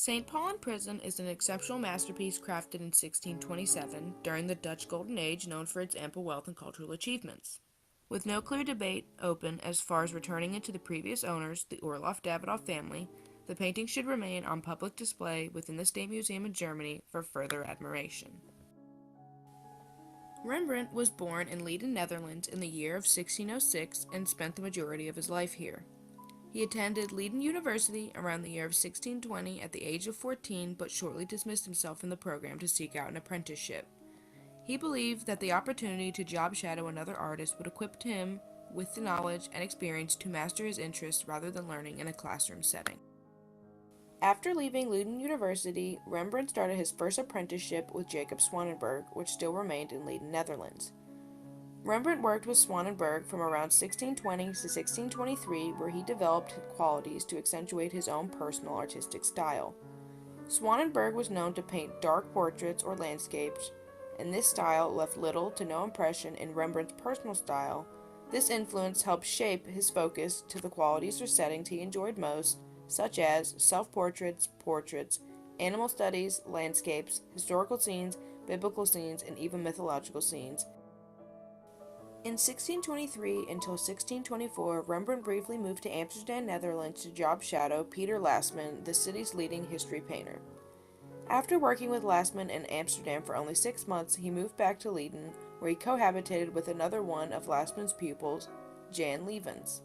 St. Paul in Prison is an exceptional masterpiece crafted in 1627 during the Dutch Golden Age, known for its ample wealth and cultural achievements. With no clear debate open as far as returning it to the previous owners, the Orloff-Davidoff family, the painting should remain on public display within the State Museum in Germany for further admiration. Rembrandt was born in Leiden, Netherlands in the year of 1606 and spent the majority of his life here. He attended Leiden University around the year of 1620 at the age of 14, but shortly dismissed himself from the program to seek out an apprenticeship. He believed that the opportunity to job shadow another artist would equip him with the knowledge and experience to master his interests rather than learning in a classroom setting. After leaving Leiden University, Rembrandt started his first apprenticeship with Jacob Swanenberg, which still remained in Leiden, Netherlands. Rembrandt worked with Swanenberg from around 1620 to 1623, where he developed qualities to accentuate his own personal artistic style. Swanenberg was known to paint dark portraits or landscapes, and this style left little to no impression in Rembrandt's personal style. This influence helped shape his focus to the qualities or settings he enjoyed most, such as self-portraits, portraits, animal studies, landscapes, historical scenes, biblical scenes, and even mythological scenes. In 1623 until 1624, Rembrandt briefly moved to Amsterdam, Netherlands to job shadow Peter Lasman, the city's leading history painter. After working with Lasman in Amsterdam for only 6 months, he moved back to Leiden, where he cohabitated with another one of Lasman's pupils, Jan Levens.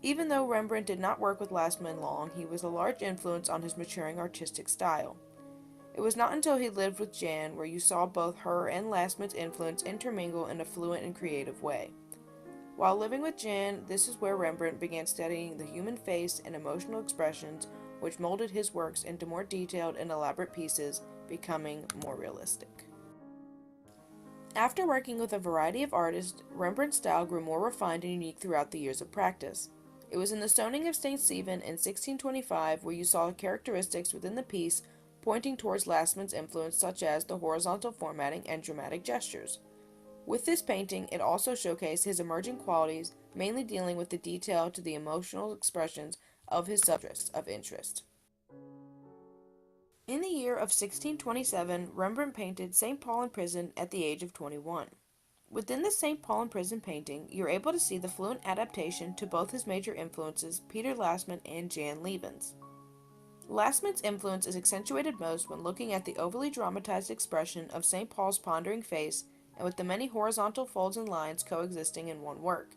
Even though Rembrandt did not work with Lasman long, he was a large influence on his maturing artistic style. It was not until he lived with Jan where you saw both her and Lasman's influence intermingle in a fluent and creative way. While living with Jan, this is where Rembrandt began studying the human face and emotional expressions, which molded his works into more detailed and elaborate pieces, becoming more realistic. After working with a variety of artists, Rembrandt's style grew more refined and unique throughout the years of practice. It was in the Stoning of St. Stephen in 1625 where you saw characteristics within the piece pointing towards Lasman's influence, such as the horizontal formatting and dramatic gestures. With this painting, it also showcased his emerging qualities, mainly dealing with the detail to the emotional expressions of his subjects of interest. In the year of 1627, Rembrandt painted St. Paul in Prison at the age of 21. Within the St. Paul in Prison painting, you're able to see the fluent adaptation to both his major influences, Peter Lasman and Jan Levens. Lasman's influence is accentuated most when looking at the overly dramatized expression of St. Paul's pondering face and with the many horizontal folds and lines coexisting in one work.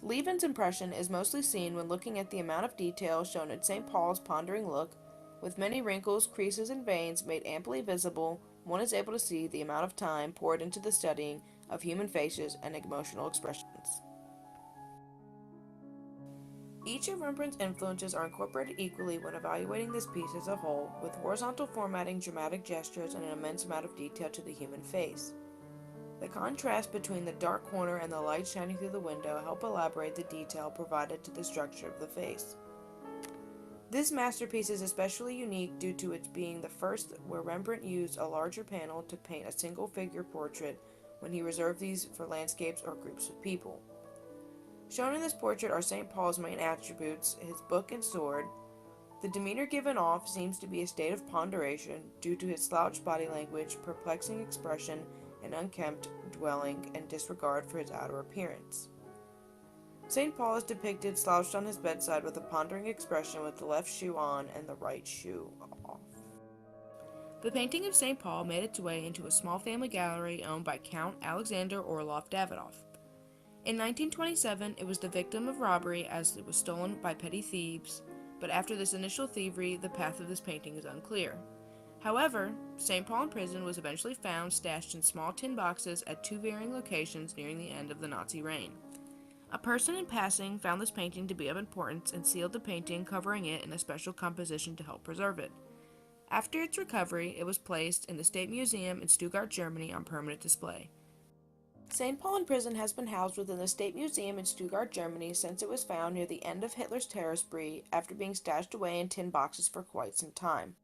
Levens' impression is mostly seen when looking at the amount of detail shown in St. Paul's pondering look, with many wrinkles, creases, and veins made amply visible. One is able to see the amount of time poured into the studying of human faces and emotional expressions. Each of Rembrandt's influences are incorporated equally when evaluating this piece as a whole, with horizontal formatting, dramatic gestures, and an immense amount of detail to the human face. The contrast between the dark corner and the light shining through the window help elaborate the detail provided to the structure of the face. This masterpiece is especially unique due to its being the first where Rembrandt used a larger panel to paint a single figure portrait when he reserved these for landscapes or groups of people. Shown in this portrait are St. Paul's main attributes, his book and sword. The demeanor given off seems to be a state of ponderation due to his slouched body language, perplexing expression, and unkempt dwelling and disregard for his outer appearance. St. Paul is depicted slouched on his bedside with a pondering expression with the left shoe on and the right shoe off. The painting of St. Paul made its way into a small family gallery owned by Count Alexander Orloff-Davidoff. In 1927, it was the victim of robbery as it was stolen by petty thieves, but after this initial thievery, the path of this painting is unclear. However, St. Paul in Prison was eventually found stashed in small tin boxes at 2 varying locations nearing the end of the Nazi reign. A person in passing found this painting to be of importance and sealed the painting, covering it in a special composition to help preserve it. After its recovery, it was placed in the State Museum in Stuttgart, Germany on permanent display. St. Paul in Prison has been housed within the State Museum in Stuttgart, Germany since it was found near the end of Hitler's terror spree after being stashed away in tin boxes for quite some time.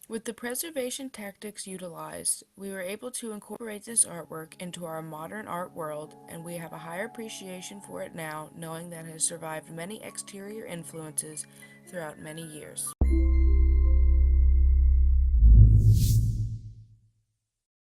With the preservation tactics utilized, we were able to incorporate this artwork into our modern art world, and we have a higher appreciation for it now, knowing that it has survived many exterior influences throughout many years.